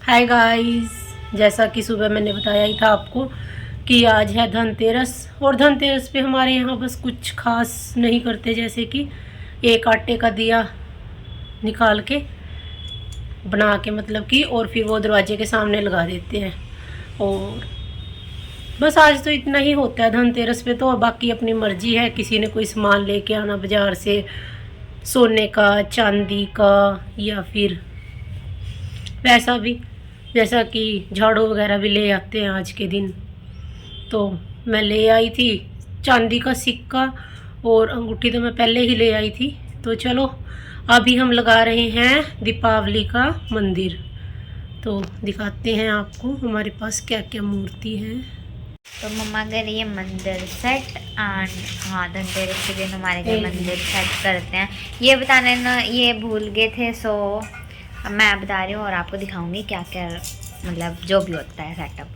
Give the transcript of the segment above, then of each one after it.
Hi guys, जैसा कि सुबह मैंने बताया ही था आपको कि आज है धनतेरस। और धनतेरस पे हमारे यहाँ बस कुछ खास नहीं करते, जैसे कि एक आटे का दिया निकाल के बना के मतलब कि और फिर वो दरवाजे के सामने लगा देते हैं। और बस आज तो इतना ही होता है धनतेरस पे। तो बाकी अपनी मर्जी है, किसी ने कोई सामान लेके आना बाज़ार से, सोने का, चांदी का, या फिर वैसा भी जैसा कि झाड़ू वगैरह भी ले आते हैं आज के दिन। तो मैं ले आई थी चांदी का सिक्का, और अंगूठी तो मैं पहले ही ले आई थी। तो चलो अभी हम लगा रहे हैं दीपावली का मंदिर। तो दिखाते हैं आपको हमारे पास क्या क्या मूर्ति है। तो मम्मा कर रही है मंदिर सेट एंड हाँ धनतेरस के दिन हमारे घर मंदिर सेट करते हैं। ये बताने ना ये भूल गए थे, सो अब मैं बता रही हूँ और आपको दिखाऊंगी क्या क्या मतलब जो भी होता है सेटअप।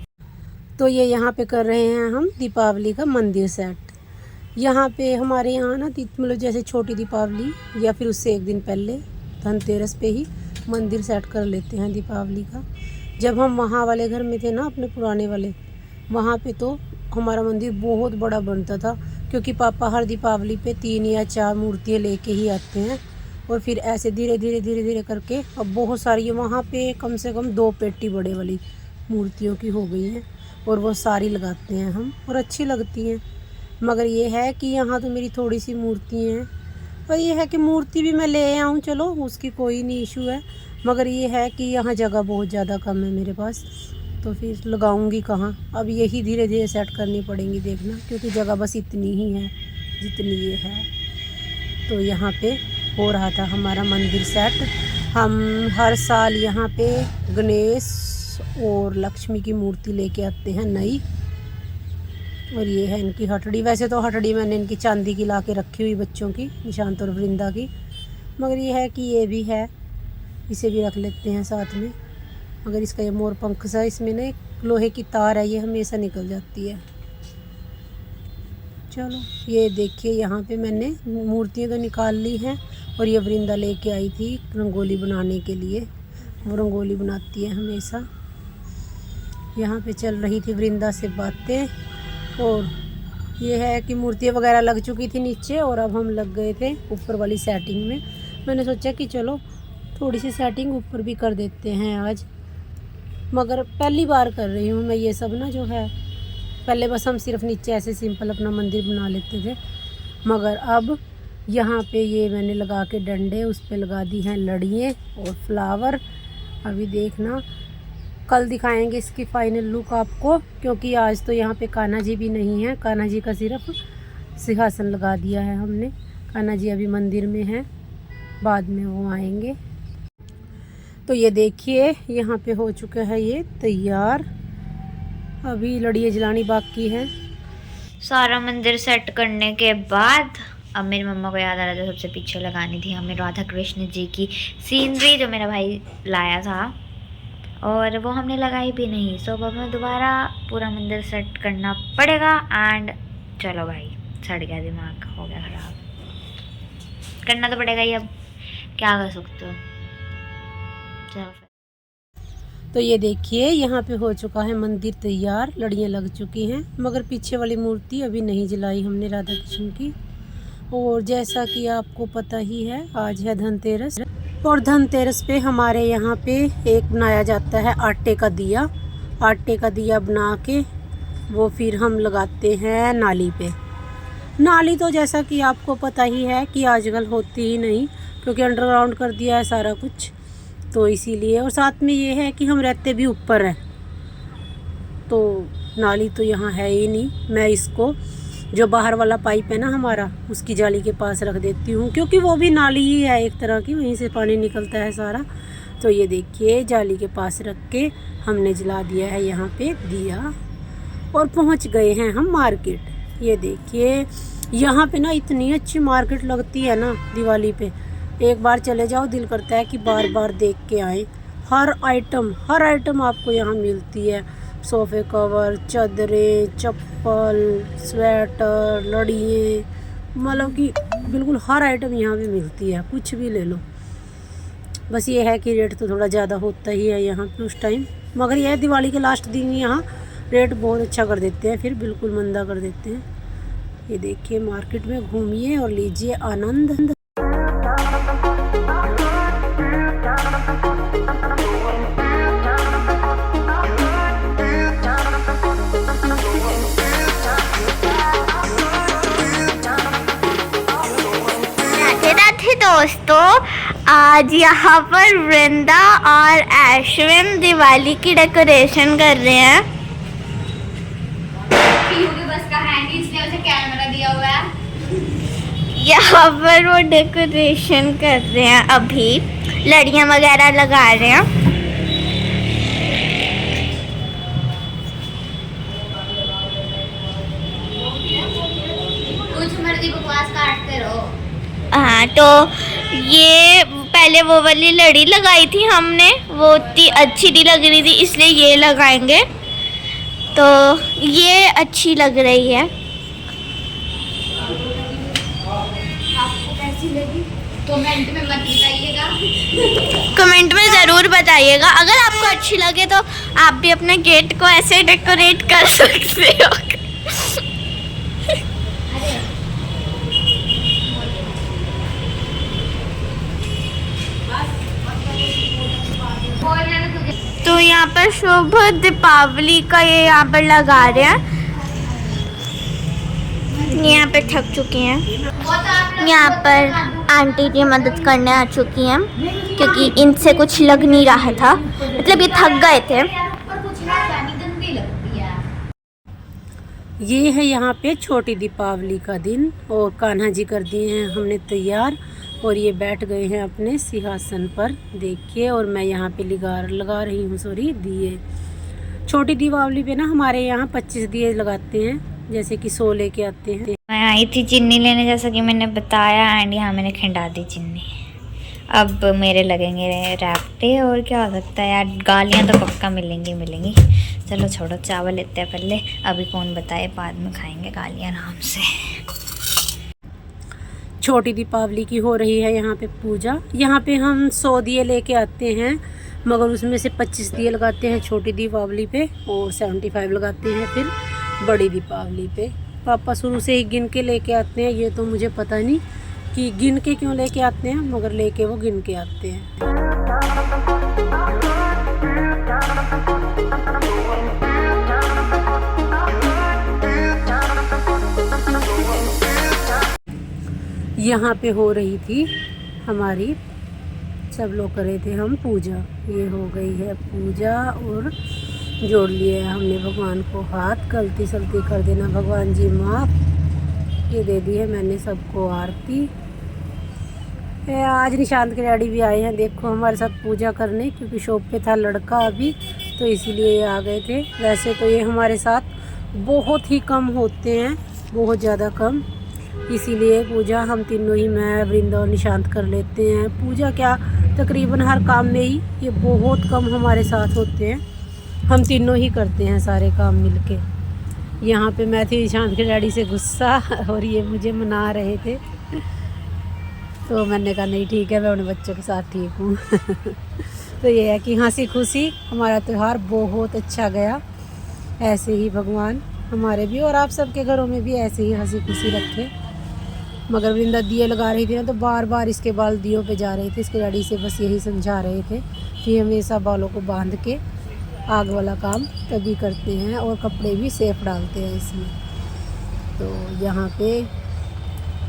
तो ये यहाँ पे कर रहे हैं हम दीपावली का मंदिर सेट। यहाँ पे हमारे यहाँ ना मतलब जैसे छोटी दीपावली या फिर उससे एक दिन पहले धनतेरस पे ही मंदिर सेट कर लेते हैं दीपावली का। जब हम वहाँ वाले घर में थे ना, अपने पुराने वाले, वहाँ पे तो हमारा मंदिर बहुत बड़ा बनता था, क्योंकि पापा हर दीपावली पे 3 या 4 मूर्तियाँ लेके ही आते हैं। और फिर ऐसे धीरे धीरे करके अब बहुत सारी वहाँ पे कम से कम 2 पेटी बड़े वाली मूर्तियों की हो गई हैं, और वो सारी लगाते हैं हम, और अच्छी लगती हैं। मगर ये है कि यहाँ तो मेरी थोड़ी सी मूर्ति हैं, और ये है कि मूर्ति भी मैं ले आऊँ, चलो उसकी कोई नहीं इशू है। मगर ये है कि यहाँ जगह बहुत ज़्यादा कम है मेरे पास, तो फिर लगाऊंगी कहाँ। अब यही धीरे धीरे सेट करनी पड़ेंगी, देखना, क्योंकि जगह बस इतनी ही है जितनी ये है। तो यहाँ पे हो रहा था हमारा मंदिर सेट। हम हर साल यहाँ पे गणेश और लक्ष्मी की मूर्ति लेके आते हैं नई। और ये है इनकी हथड़ी। वैसे तो हथड़ी मैंने इनकी चांदी की ला के रखी हुई, बच्चों की, निशांत और वृंदा की। मगर ये है कि ये भी है, इसे भी रख लेते हैं साथ में। मगर इसका ये मोर पंख सा, इसमें ना एक लोहे की तार है, ये हमेशा निकल जाती है। चलो ये देखिए, यहाँ पे मैंने मूर्तियाँ तो निकाल ली हैं, और ये वृंदा लेके आई थी रंगोली बनाने के लिए। वो रंगोली बनाती है हमेशा। यहाँ पे चल रही थी वृंदा से बातें। और ये है कि मूर्तियाँ वगैरह लग चुकी थी नीचे, और अब हम लग गए थे ऊपर वाली सेटिंग में। मैंने सोचा कि चलो थोड़ी सी सेटिंग ऊपर भी कर देते हैं आज। मगर पहली बार कर रही हूँ मैं ये सब ना, जो है पहले बस हम सिर्फ नीचे ऐसे सिंपल अपना मंदिर बना लेते थे। मगर अब यहाँ पे ये मैंने लगा के डंडे, उस पर लगा दी हैं लड़ियाँ और फ्लावर। अभी देखना, कल दिखाएंगे इसकी फाइनल लुक आपको, क्योंकि आज तो यहाँ पे कान्हा जी भी नहीं है। कान्हा जी का सिर्फ सिंहासन लगा दिया है हमने। कान्हा जी अभी मंदिर में हैं, बाद में वो आएंगे। तो ये देखिए यहाँ पे हो चुका है ये तैयार, अभी लड़ियाँ जलानी बाकी है। सारा मंदिर सेट करने के बाद अब मेरी मम्मा को याद आ रहा था सबसे पीछे लगानी थी हमें राधा कृष्ण जी की सीनरी, जो मेरा भाई लाया था, और वो हमने लगाई भी नहीं। सो अब हमें दोबारा पूरा मंदिर सेट करना पड़ेगा। एंड चलो भाई, सड़ गया दिमाग, हो गया खराब, करना तो पड़ेगा ही, अब क्या कर सकते हो। चलो तो ये देखिए यहाँ पे हो चुका है मंदिर तैयार, लड़ियाँ लग चुकी हैं, मगर पीछे वाली मूर्ति अभी नहीं जलाई हमने राधा कृष्ण की। और जैसा कि आपको पता ही है, आज है धनतेरस, और धनतेरस पे हमारे यहाँ पे एक बनाया जाता है आटे का दिया। आटे का दिया बना के वो फिर हम लगाते हैं नाली पे। नाली तो जैसा कि आपको पता ही है कि आजकल होती ही नहीं, क्योंकि अंडरग्राउंड कर दिया है सारा कुछ, तो इसीलिए। और साथ में ये है कि हम रहते भी ऊपर हैं, तो नाली तो यहाँ है ही नहीं। मैं इसको जो बाहर वाला पाइप है ना हमारा, उसकी जाली के पास रख देती हूँ, क्योंकि वो भी नाली ही है एक तरह की, वहीं से पानी निकलता है सारा। तो ये देखिए जाली के पास रख के हमने जला दिया है यहाँ पे दिया, और पहुँच गए हैं हम मार्केट। ये देखिए यहाँ पे ना इतनी अच्छी मार्केट लगती है ना दिवाली पे, एक बार चले जाओ दिल करता है कि बार बार देख के आए। हर आइटम आपको यहाँ मिलती है। सोफ़े कवर, चादरें, चप्पल, स्वेटर, लड़ियाँ, मतलब कि बिल्कुल हर आइटम यहाँ पे मिलती है, कुछ भी ले लो। बस ये है कि रेट तो थोड़ा ज़्यादा होता ही है यहाँ पे उस टाइम, मगर यह दिवाली के लास्ट दिन यहाँ रेट बहुत अच्छा कर देते हैं, फिर बिल्कुल मंदा कर देते हैं। ये देखिए मार्केट में घूमिए और लीजिए आनंद। दोस्तों, आज यहाँ पर वृंदा और ऐश्विन दिवाली की डेकोरेशन कर रहे हैं। बस का हैंड इसलिए उसे कैमरा दिया हुआ है। यहाँ पर वो डेकोरेशन कर रहे हैं, अभी लड़ियाँ वगैरह लगा रहे हैं। कुछ मर्जी बकवास काटते रहो। हाँ, तो ये पहले वो वाली लड़ी लगाई थी हमने, वो इतनी अच्छी नहीं लग रही थी, इसलिए ये लगाएंगे। तो ये अच्छी लग रही है। आपको कैसी लगी कमेंट में मत बताइएगा। कमेंट में ज़रूर बताइएगा। अगर आपको अच्छी लगे तो आप भी अपने गेट को ऐसे डेकोरेट कर सकते हो। तो यहाँ पर शुभ दीपावली का ये यहाँ पर लगा रहे हैं। यहाँ पे थक चुके हैं। यहाँ पर आंटी जी मदद करने आ चुकी हैं, क्योंकि इनसे कुछ लग नहीं रहा था, मतलब ये थक गए थे। ये है यहाँ पे छोटी दीपावली का दिन, और कान्हा जी कर दिए हैं हमने तैयार, और ये बैठ गए हैं अपने सिंहासन पर, देखिए। और मैं यहाँ पे लगा रही हूँ दिए। छोटी दीपावली पे ना हमारे यहाँ 25 दिए लगाते हैं, जैसे कि 100 लेके आते हैं। मैं आई थी चीनी लेने, जैसा कि मैंने बताया, एंड यहाँ मैंने खिंडा दी चीनी। अब मेरे लगेंगे रैप्टे, और क्या हो सकता है यार, गालियाँ तो पक्का मिलेंगी। चलो छोड़ो, चावल लेते हैं पहले, अभी कौन बताए, बाद में खाएंगे गालियाँ आराम से। छोटी दीपावली की हो रही है यहाँ पे पूजा। यहाँ पे हम 100 दिए लेके आते हैं, मगर उसमें से 25 दिए लगाते हैं छोटी दीपावली पे, और 75 लगाते हैं फिर बड़ी दीपावली पे। पापा शुरू से ही गिन के लेके आते हैं, ये तो मुझे पता नहीं कि गिन के क्यों लेके आते हैं, मगर लेके वो गिन के आते हैं। यहाँ पे हो रही थी हमारी, सब लोग कर रहे थे हम पूजा। ये हो गई है पूजा, और जोड़ लिए हमने भगवान को हाथ। गलती सलती कर देना भगवान जी माफ़। ये दे दी है मैंने सबको आरती। आज निशांत के डैडी भी आए हैं, देखो हमारे साथ पूजा करने, क्योंकि शॉप पे था लड़का अभी, तो इसीलिए ये आ गए थे। वैसे तो ये हमारे साथ बहुत ही कम होते हैं, बहुत ज़्यादा कम, इसीलिए पूजा हम तीनों ही, मैं, वृंदा और निशांत कर लेते हैं। पूजा क्या, तकरीबन हर काम में ही ये बहुत कम हमारे साथ होते हैं, हम तीनों ही करते हैं सारे काम मिलके। यहाँ पे मैं थी निशांत के डैडी से गुस्सा, और ये मुझे मना रहे थे, तो मैंने कहा नहीं ठीक है, मैं उन बच्चों के साथ ठीक हूँ। तो ये है कि हंसी खुशी हमारा त्यौहार बहुत अच्छा गया। ऐसे ही भगवान हमारे भी और आप सबके घरों में भी ऐसे ही हंसी खुशी रखे। मगर वृंदा दिए लगा रही थी ना, तो बार बार इसके बाल दियों पे जा रहे थे। इसके डैडी से बस यही समझा रहे थे कि हमेशा बालों को बांध के आग वाला काम तभी करते हैं, और कपड़े भी सेफ डालते हैं इसमें। तो यहाँ पे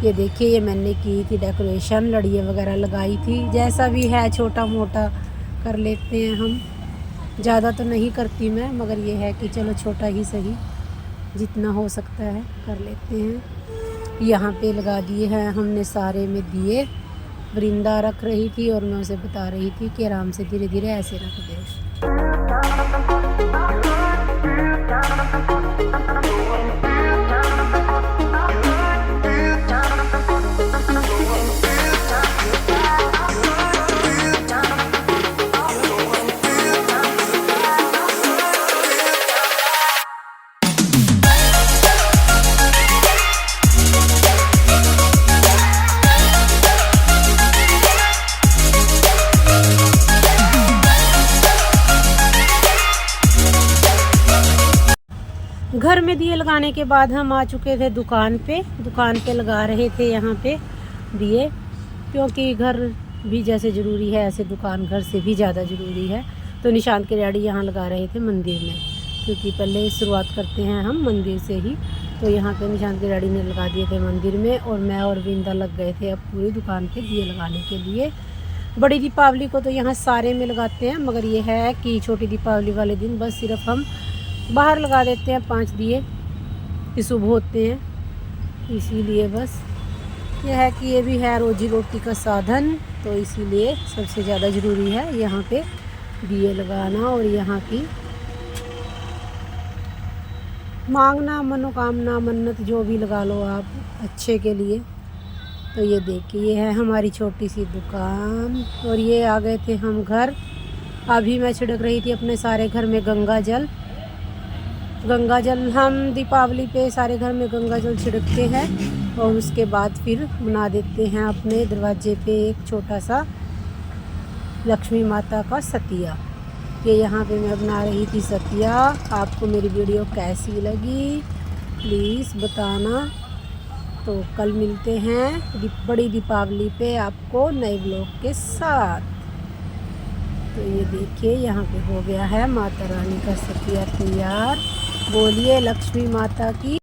ये देखिए, ये मैंने की थी डेकोरेशन, लड़ियाँ वगैरह लगाई थी। जैसा भी है छोटा मोटा कर लेते हैं हम, ज़्यादा तो नहीं करती मैं, मगर ये है कि चलो छोटा ही सही, जितना हो सकता है कर लेते हैं। यहाँ पे लगा दिए हैं हमने सारे में दिए। वृंदा रख रही थी और मैं उसे बता रही थी कि आराम से धीरे धीरे ऐसे रख दे। घर में दिए लगाने के बाद हम आ चुके थे दुकान पे लगा रहे थे यहाँ पे दिए, क्योंकि घर भी जैसे ज़रूरी है ऐसे दुकान घर से भी ज़्यादा ज़रूरी है। तो निशांत के डैडी यहाँ लगा रहे थे मंदिर में, क्योंकि पहले शुरुआत करते हैं हम मंदिर से ही। तो यहाँ पे निशांत के डैडी ने लगा दिए थे मंदिर में, और मैं और विंदा लग गए थे अब पूरी दुकान पे दिए लगाने के लिए। बड़ी दीपावली को तो यहाँ सारे में लगाते हैं, मगर ये है कि छोटी दीपावली वाले दिन बस सिर्फ हम बाहर लगा देते हैं 5 दिए कि शुभ होते हैं, इसीलिए बस यह है कि ये भी है रोजी रोटी का साधन, तो इसीलिए सबसे ज़्यादा ज़रूरी है यहाँ पे दिए लगाना और यहाँ की मांगना, मनोकामना, मन्नत जो भी लगा लो आप अच्छे के लिए। तो ये देखिए ये है हमारी छोटी सी दुकान, और ये आ गए थे हम घर। अभी मैं छिड़क रही थी अपने सारे घर में गंगा जल हम दीपावली पे सारे घर में गंगा जल छिड़कते हैं, और उसके बाद फिर बना देते हैं अपने दरवाजे पे एक छोटा सा लक्ष्मी माता का सतिया। ये यहाँ पे मैं बना रही थी सतिया। आपको मेरी वीडियो कैसी लगी प्लीज़ बताना। तो कल मिलते हैं बड़ी दीपावली पे आपको नए ब्लॉग के साथ। तो ये देखिए यहाँ पे हो गया है माता रानी का सतिया तैयार। बोलिए लक्ष्मी माता की।